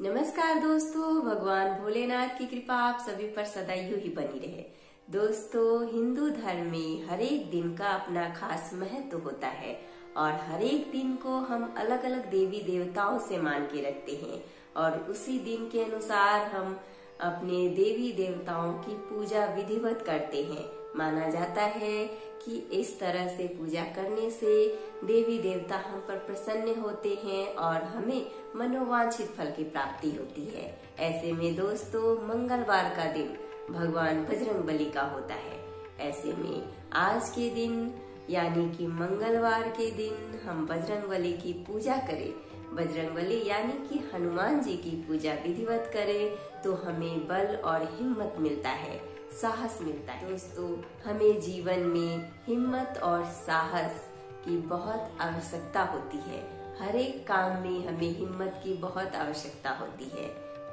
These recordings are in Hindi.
नमस्कार दोस्तों, भगवान भोलेनाथ की कृपा आप सभी पर सदा यूं ही बनी रहे। दोस्तों, हिंदू धर्म में हर एक दिन का अपना खास महत्व होता है और हर एक दिन को हम अलग अलग देवी देवताओं से मान के रखते हैं और उसी दिन के अनुसार हम अपने देवी देवताओं की पूजा विधिवत करते हैं। माना जाता है कि इस तरह से पूजा करने से देवी देवता हम पर प्रसन्न होते हैं और हमें मनोवांछित फल की प्राप्ति होती है। ऐसे में दोस्तों, मंगलवार का दिन भगवान बजरंगबली का होता है। ऐसे में आज के दिन यानी कि मंगलवार के दिन हम बजरंगबली की पूजा करें। बजरंगबली यानी कि हनुमान जी की पूजा विधिवत करें तो हमें बल और हिम्मत मिलता है, साहस मिलता है। दोस्तों, हमें जीवन में हिम्मत और साहस की बहुत आवश्यकता होती है। हर एक काम में हमें हिम्मत की बहुत आवश्यकता होती है,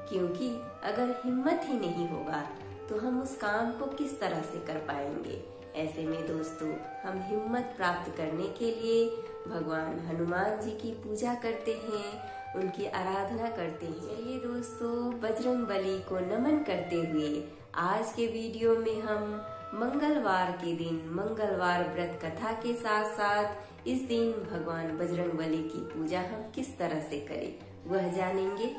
क्योंकि अगर हिम्मत ही नहीं होगा तो हम उस काम को किस तरह से कर पाएंगे। ऐसे में दोस्तों, हम हिम्मत प्राप्त करने के लिए भगवान हनुमान जी की पूजा करते हैं, उनकी आराधना करते हैं। चलिए दोस्तों, बजरंगबली को नमन करते हुए आज के वीडियो में हम मंगलवार के दिन मंगलवार व्रत कथा के साथ साथ इस दिन भगवान बजरंगबली की पूजा हम किस तरह से करें वह जानेंगे।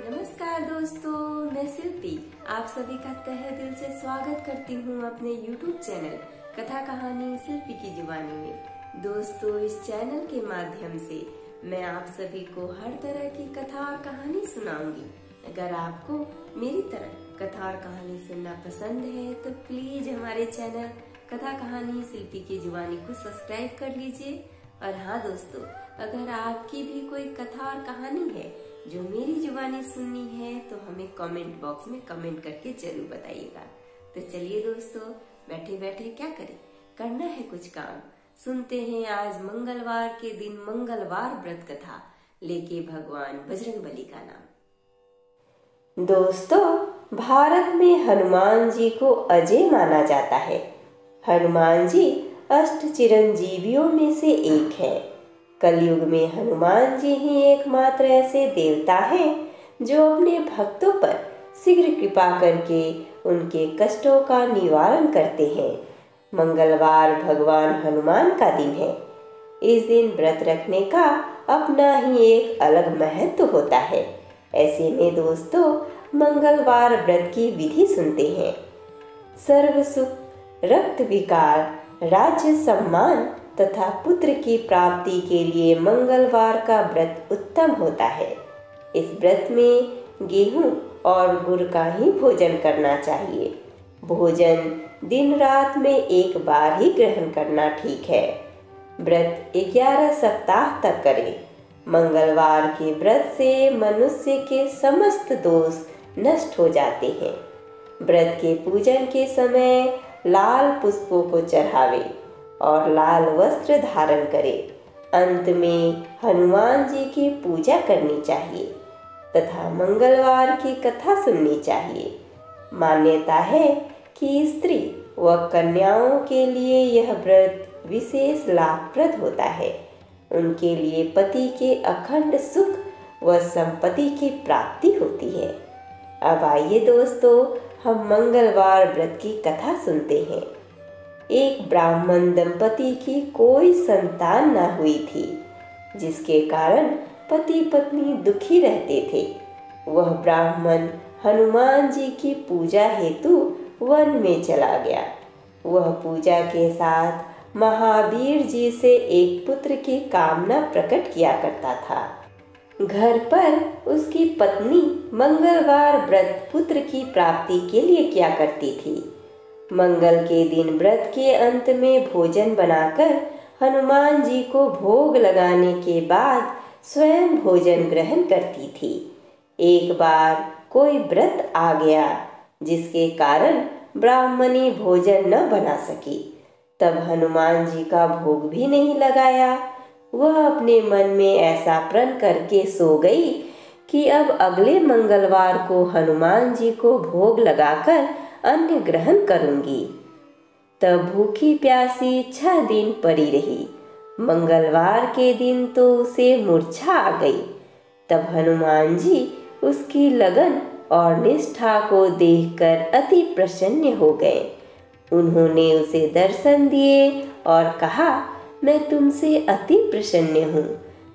नमस्कार दोस्तों, मैं शिल्पी आप सभी का तहे दिल से स्वागत करती हूँ अपने YouTube चैनल कथा कहानी शिल्पी की जुबानी में। दोस्तों, इस चैनल के माध्यम से मैं आप सभी को हर तरह की कथा और कहानी सुनाऊंगी। अगर आपको मेरी तरह कथा और कहानी सुनना पसंद है तो प्लीज हमारे चैनल कथा कहानी शिल्पी की जुबानी को सब्सक्राइब कर लीजिए। और हाँ दोस्तों, अगर आपकी भी कोई कथा और कहानी है जो मेरी जुबानी सुननी है तो हमें कमेंट बॉक्स में कमेंट करके जरूर बताइएगा। तो चलिए दोस्तों, बैठे बैठे क्या करें, करना है कुछ काम। सुनते हैं आज मंगलवार के दिन मंगलवार व्रत कथा लेके भगवान बजरंगबली का नाम। दोस्तों, भारत में हनुमान जी को अजय माना जाता है। हनुमान जी अष्ट चिरंजीवियों में से एक है। कलयुग में हनुमान जी ही एकमात्र ऐसे देवता हैं जो अपने भक्तों पर शीघ्र कृपा करके उनके कष्टों का निवारण करते हैं। मंगलवार भगवान हनुमान का दिन है। इस दिन व्रत रखने का अपना ही एक अलग महत्व होता है। ऐसे में दोस्तों, मंगलवार व्रत की विधि सुनते हैं। सर्व सुख, रक्त विकार, राज्य सम्मान तथा पुत्र की प्राप्ति के लिए मंगलवार का व्रत उत्तम होता है। इस व्रत में गेहूं और गुड़ का ही भोजन करना चाहिए। भोजन दिन रात में एक बार ही ग्रहण करना ठीक है। व्रत 11 सप्ताह तक करें। मंगलवार के व्रत से मनुष्य के समस्त दोष नष्ट हो जाते हैं। व्रत के पूजन के समय लाल पुष्पों को चढ़ावे और लाल वस्त्र धारण करें। अंत में हनुमान जी की पूजा करनी चाहिए तथा मंगलवार की कथा सुननी चाहिए। मान्यता है कि स्त्री व कन्याओं के लिए यह व्रत विशेष लाभप्रद होता है। उनके लिए पति के अखंड सुख व संपत्ति की प्राप्ति होती है। अब आइए दोस्तों, हम मंगलवार व्रत की कथा सुनते हैं। एक ब्राह्मण दंपति की कोई संतान न हुई थी, जिसके कारण पति पत्नी दुखी रहते थे। वह ब्राह्मण हनुमान जी की पूजा हेतु वन में चला गया। वह पूजा के साथ महावीर जी से एक पुत्र की कामना प्रकट किया करता था। घर पर उसकी पत्नी मंगलवार व्रत पुत्र की प्राप्ति के लिए किया करती थी। मंगल के दिन व्रत के अंत में भोजन बनाकर हनुमान जी को भोग लगाने के बाद स्वयं भोजन ग्रहण करती थी। एक बार कोई व्रत आ गया जिसके कारण ब्राह्मणी भोजन न बना सकी। तब हनुमान जी का भोग भी नहीं लगाया। वह अपने मन में ऐसा प्रण करके सो गई कि अब अगले मंगलवार को हनुमान जी को भोग लगाकर अन्न ग्रहण करूंगी। तब भूखी प्यासी 6 दिन पड़ी रही। मंगलवार के दिन तो उसे मूर्छा आ गई। तब हनुमान जी उसकी लगन और निष्ठा को देखकर अति प्रसन्न हो गए। उन्होंने उसे दर्शन दिए और कहा, मैं तुमसे अति प्रसन्न हूँ।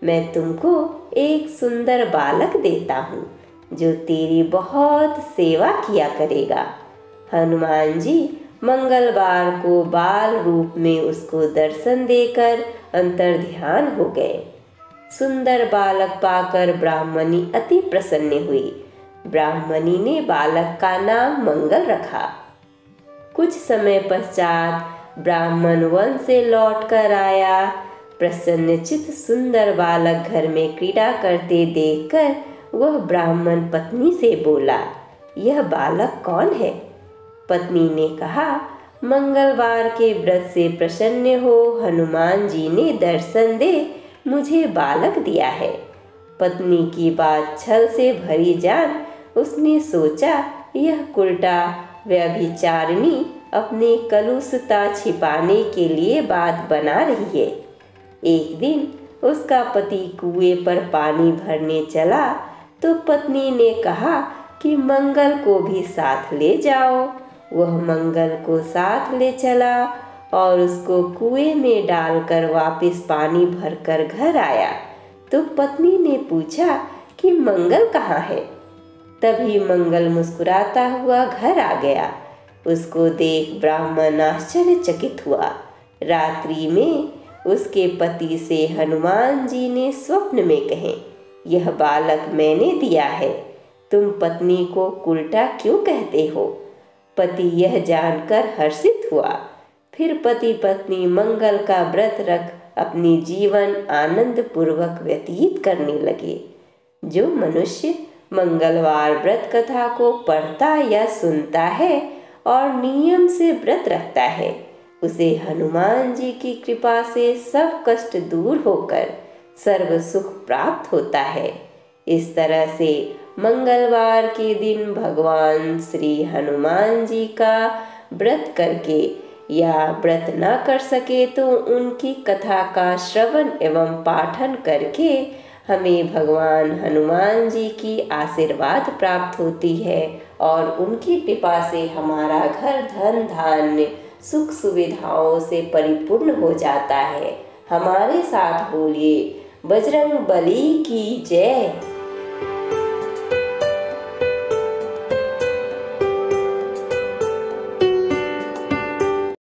मैं तुमको एक सुंदर बालक देता हूँ जो तेरी बहुत सेवा किया करेगा। हनुमान जी मंगलवार को बाल रूप में उसको दर्शन देकर अंतर्ध्यान हो गए। सुंदर बालक पाकर ब्राह्मणी अति प्रसन्न हुई। ब्राह्मणी ने बालक का नाम मंगल रखा। कुछ समय पश्चात ब्राह्मण वन से लौटकर आया। प्रसन्नचित्त सुंदर बालक घर में क्रीड़ा करते देखकर वह ब्राह्मण पत्नी से बोला, यह बालक कौन है? पत्नी ने कहा, मंगलवार के व्रत से प्रसन्न हो हनुमान जी ने दर्शन दे मुझे बालक दिया है। पत्नी की बात छल से भरी जान उसने सोचा, यह उल्टा व्यभिचारिणी अपनी कलुषता छिपाने के लिए बात बना रही है। एक दिन उसका पति कुएं पर पानी भरने चला तो पत्नी ने कहा कि मंगल को भी साथ ले जाओ। वह मंगल को साथ ले चला और उसको कुएं में डालकर वापस पानी भरकर घर आया तो पत्नी ने पूछा कि मंगल कहाँ है? तभी मंगल मुस्कुराता हुआ घर आ गया। उसको देख ब्राह्मण आश्चर्यचकित हुआ। रात्रि में उसके पति से हनुमान जी ने स्वप्न में कहे, यह बालक मैंने दिया है, तुम पत्नी को उल्टा क्यों कहते हो? पति यह जानकर हर्षित हुआ। फिर पति पत्नी मंगल का व्रत रख अपनी जीवन आनंद पूर्वक व्यतीत करने लगे। जो मनुष्य मंगलवार व्रत कथा को पढ़ता या सुनता है और नियम से व्रत रखता है, उसे हनुमान जी की कृपा से सब कष्ट दूर होकर सर्व सुख प्राप्त होता है। इस तरह से मंगलवार के दिन भगवान श्री हनुमान जी का व्रत करके या व्रत न कर सके तो उनकी कथा का श्रवण एवं पाठन करके हमें भगवान हनुमान जी की आशीर्वाद प्राप्त होती है और उनकी कृपा से हमारा घर धन धान्य सुख सुविधाओं से परिपूर्ण हो जाता है। हमारे साथ बोलिए, बजरंग बली की जय।